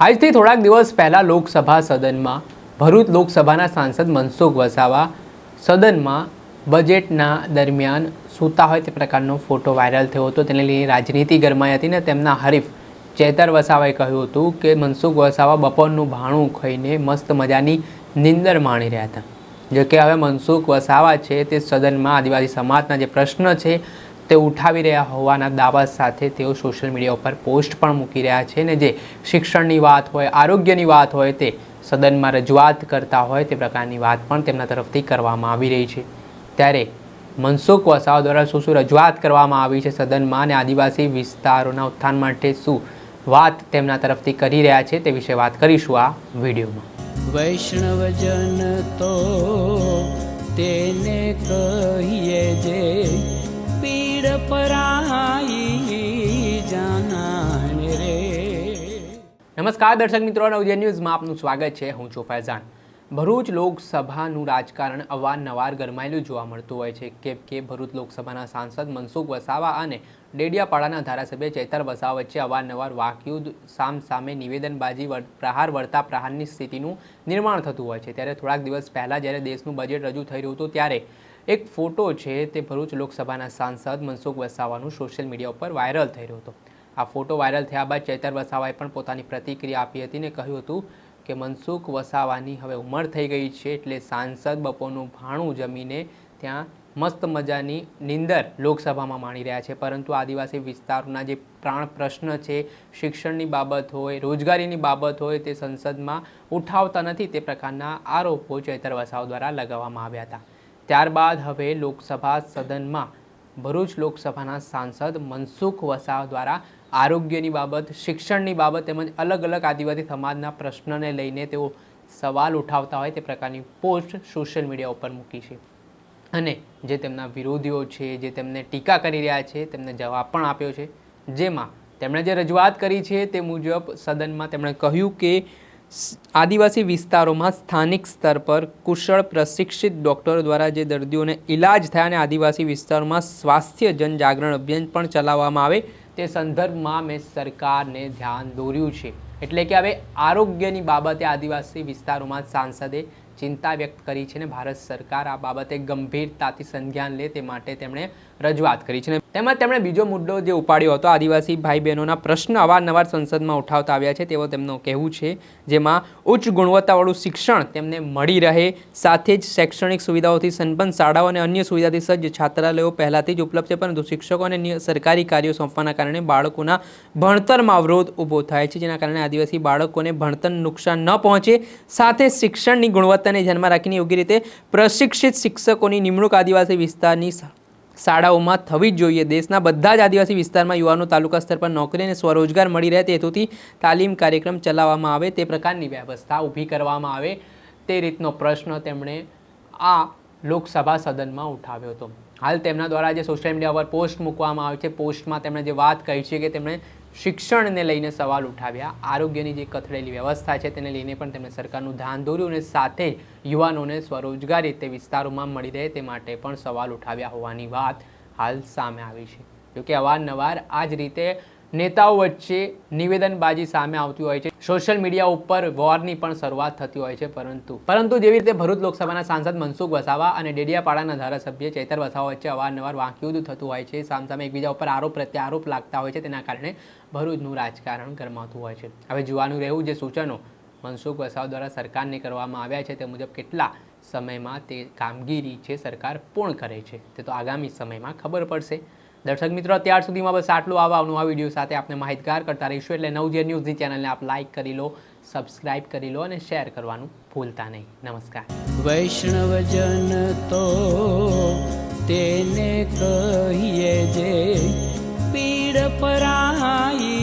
આજથી થોડાક દિવસ પહેલાં લોકસભા સદનમાં ભરૂચ લોકસભાના સાંસદ મનસુખ વસાવા સદનમાં બજેટના દરમિયાન સૂતા હોય તે પ્રકારનો ફોટો વાયરલ થયો હતો. તેને લઈને રાજનીતિ ગરમાઈ હતી ને તેમના હરીફ ચેતર વસાવાએ કહ્યું હતું કે મનસુખ વસાવા બપોરનું ભાણું ખાઈને મસ્ત મજાની નિંદર માણી રહ્યા હતા. જો કે હવે મનસુખ વસાવા છે તે સદનમાં આદિવાસી સમાજના જે પ્રશ્ન છે તે ઉઠાવી રહ્યા હોવાના દાવા સાથે તેઓ સોશિયલ મીડિયા ઉપર પોસ્ટ પણ મૂકી રહ્યા છે ને જે શિક્ષણની વાત હોય, આરોગ્યની વાત હોય તે સદનમાં રજૂઆત કરતા હોય તે પ્રકારની વાત પણ તેમના તરફથી કરવામાં આવી રહી છે. ત્યારે મનસુખ વસાવા દ્વારા શું શું રજૂઆત કરવામાં આવી છે સદનમાં અને આદિવાસી વિસ્તારોના ઉત્થાન માટે શું વાત તેમના તરફથી કરી રહ્યા છે તે વિશે વાત કરીશું આ વિડીયોમાં. વૈષ્ણવજન તો તેને કહીએ જે પીડ પરાઈ જાનાને રે. નમસ્કાર દર્શક મિત્રો, નવજીવન ન્યૂઝમાં આપનું સ્વાગત છે. હું છું ફૈઝાન. ભરૂચ લોકસભાનું રાજકારણ અવારનવાર ગરમાયેલું જોવા મળતું હોય છે કેમ કે ભરૂચ લોકસભાના સાંસદ મનસુખ વસાવા અને ડેડિયાપાડાના ધારાસભ્ય ચેતર વસાવા વચ્ચે અવારનવાર વાકયુદ્ધ, સામસામે નિવેદનબાજી, પ્રહાર વળતા પ્રહારની સ્થિતિનું નિર્માણ થતું હોય છે. ત્યારે થોડાક દિવસ પહેલાં જ્યારે દેશનું બજેટ રજૂ થઈ રહ્યું હતું ત્યારે એક ફોટો છે તે ભરૂચ લોકસભાના સાંસદ મનસુખ વસાવાનું સોશિયલ મીડિયા ઉપર વાયરલ થઈ રહ્યો હતો. આ ફોટો વાયરલ થયા બાદ ચેતર વસાવાએ પણ પોતાની પ્રતિક્રિયા આપી હતી ને કહ્યું હતું કે મનસુખ વસાવાની હવે ઉંમર થઈ ગઈ છે એટલે સાંસદ બપોરનું ભાણું જમીને ત્યાં મસ્ત મજાની નિંદર લોકસભામાં માણી રહ્યા છે, પરંતુ આદિવાસી વિસ્તારોના જે પ્રાણ પ્રશ્ન છે, શિક્ષણની બાબત હોય, રોજગારીની બાબત હોય તે સંસદમાં ઉઠાવતા નથી તે પ્રકારના આરોપો ચેતર વસાવા દ્વારા લગાવવામાં આવ્યા હતા. ત્યારબાદ હવે લોકસભા સદનમાં ભરૂચ લોકસભાના સાંસદ મનસુખ વસાવા દ્વારા આરોગ્યની બાબત, શિક્ષણની બાબત તેમજ અલગ અલગ આદિવાસી સમાજના પ્રશ્નને લઈને તેઓ સવાલ ઉઠાવતા હોય તે પ્રકારની પોસ્ટ સોશિયલ મીડિયા ઉપર મૂકી છે અને જે તેમના વિરોધીઓ છે, જે તેમને ટીકા કરી રહ્યા છે, તેમને જવાબ પણ આપ્યો છે. જેમાં તેમણે જે રજૂઆત કરી છે તે મુજબ સદનમાં તેમણે કહ્યું કે આદિવાસી વિસ્તારોમાં સ્થાનિક સ્તર પર કુશળ પ્રશિક્ષિત ડૉક્ટરો દ્વારા જે દર્દીઓને ઇલાજ થાય અને આદિવાસી વિસ્તારોમાં સ્વાસ્થ્ય જનજાગરણ અભિયાન પણ ચલાવવામાં આવે તે સંદર્ભમાં મેં સરકારને ધ્યાન દોર્યું છે. એટલે કે હવે આરોગ્યની બાબતે આદિવાસી વિસ્તારોમાં સાંસદે ચિંતા વ્યક્ત કરી છે અને ભારત સરકાર આ બાબતે ગંભીરતાથી સંજ્ઞાન લે તે માટે તેમણે રજૂઆત કરી છે. તેમજ તેમણે બીજો મુદ્દો જે ઉપાડ્યો હતો, આદિવાસી ભાઈ બહેનોના પ્રશ્ન અવારનવાર સંસદમાં ઉઠાવતા આવ્યા છે તેવો તેમનું કહેવું છે, જેમાં ઉચ્ચ ગુણવત્તાવાળું શિક્ષણ તેમને મળી રહે, સાથે જ શૈક્ષણિક સુવિધાઓથી સંપન્ન શાળાઓ અને અન્ય સુવિધાથી સજ્જ છાત્રાલયો પહેલાંથી જ ઉપલબ્ધ છે, પરંતુ શિક્ષકો અને સરકારી કાર્યો સોંપવાના કારણે બાળકોના ભણતરમાં અવરોધ ઊભો થાય છે, જેના કારણે આદિવાસી બાળકોને ભણતરનું નુકસાન ન પહોંચે. સાથે શિક્ષણની ગુણવત્તાને ધ્યાનમાં રાખીને યોગ્ય રીતે પ્રશિક્ષિત શિક્ષકોની નિમણૂક આદિવાસી વિસ્તારની શાળાઓમાં થવી જ જોઈએ. દેશના બધા જ આદિવાસી વિસ્તારમાં યુવાનો તાલુકા સ્તર પર નોકરી અને સ્વરોજગાર મળી રહે તે હેતુથી તાલીમ કાર્યક્રમ ચલાવવામાં આવે, તે પ્રકારની વ્યવસ્થા ઊભી કરવામાં આવે તે રીતનો પ્રશ્ન તેમણે આ લોકસભા સદનમાં ઉઠાવ્યો હતો. હાલ તેમના દ્વારા જે સોશિયલ મીડિયા પર પોસ્ટ મૂકવામાં આવે છે, પોસ્ટમાં તેમણે જે વાત કહી છે કે તેમણે શિક્ષણને લઈને સવાલ ઉઠાવ્યા, આરોગ્યની જે કથળેલી વ્યવસ્થા છે તેને લઈને પણ તેમણે સરકારનું ધ્યાન દોર્યું અને સાથે યુવાનોને સ્વરોજગારી તે વિસ્તારોમાં મળી રહે તે માટે પણ સવાલ ઉઠાવ્યા હોવાની વાત હાલ સામે આવી છે. જોકે અવારનવાર આ જ રીતે નેતાઓ વચ્ચે નિવેદનબાજી સામે આવતી હોય છે, સોશિયલ મીડિયા ઉપર વોરની પણ શરૂઆત થતી હોય છે, પરંતુ જેવી રીતે ભરૂચ લોકસભાના સાંસદ મનસુખ વસાવા અને ડેડિયાપાડાના ધારાસભ્ય ચેતર વસાવા વચ્ચે અવારનવાર વાકયુદ્ધ થતું હોય છે, સામસામે એકબીજા ઉપર આરોપ પ્રત્યારોપ લાગતા હોય છે, તેના કારણે ભરૂચનું રાજકારણ ગરમાતું હોય છે. હવે જોવાનું રહેવું જે સૂચનો મનસુખ વસાવા દ્વારા સરકારને કરવામાં આવ્યા છે તે મુજબ કેટલા સમયમાં તે કામગીરી છે સરકાર પૂર્ણ કરે છે તે તો આગામી સમયમાં ખબર પડશે. દર્શક મિત્રો, અત્યાર સુધીમાં બસ આટલું. આવા વિડીયો સાથે આપણે માહિતગાર કરતા રહીશું, એટલે નવજીવન ન્યૂઝની ચેનલને આપ લાઇક કરી લો, સબસ્ક્રાઇબ કરી લો અને શેર કરવાનું ભૂલતા નહીં. નમસ્કાર. વૈષ્ણવજન તો તેને કહીએ જે પીડ પરાઈ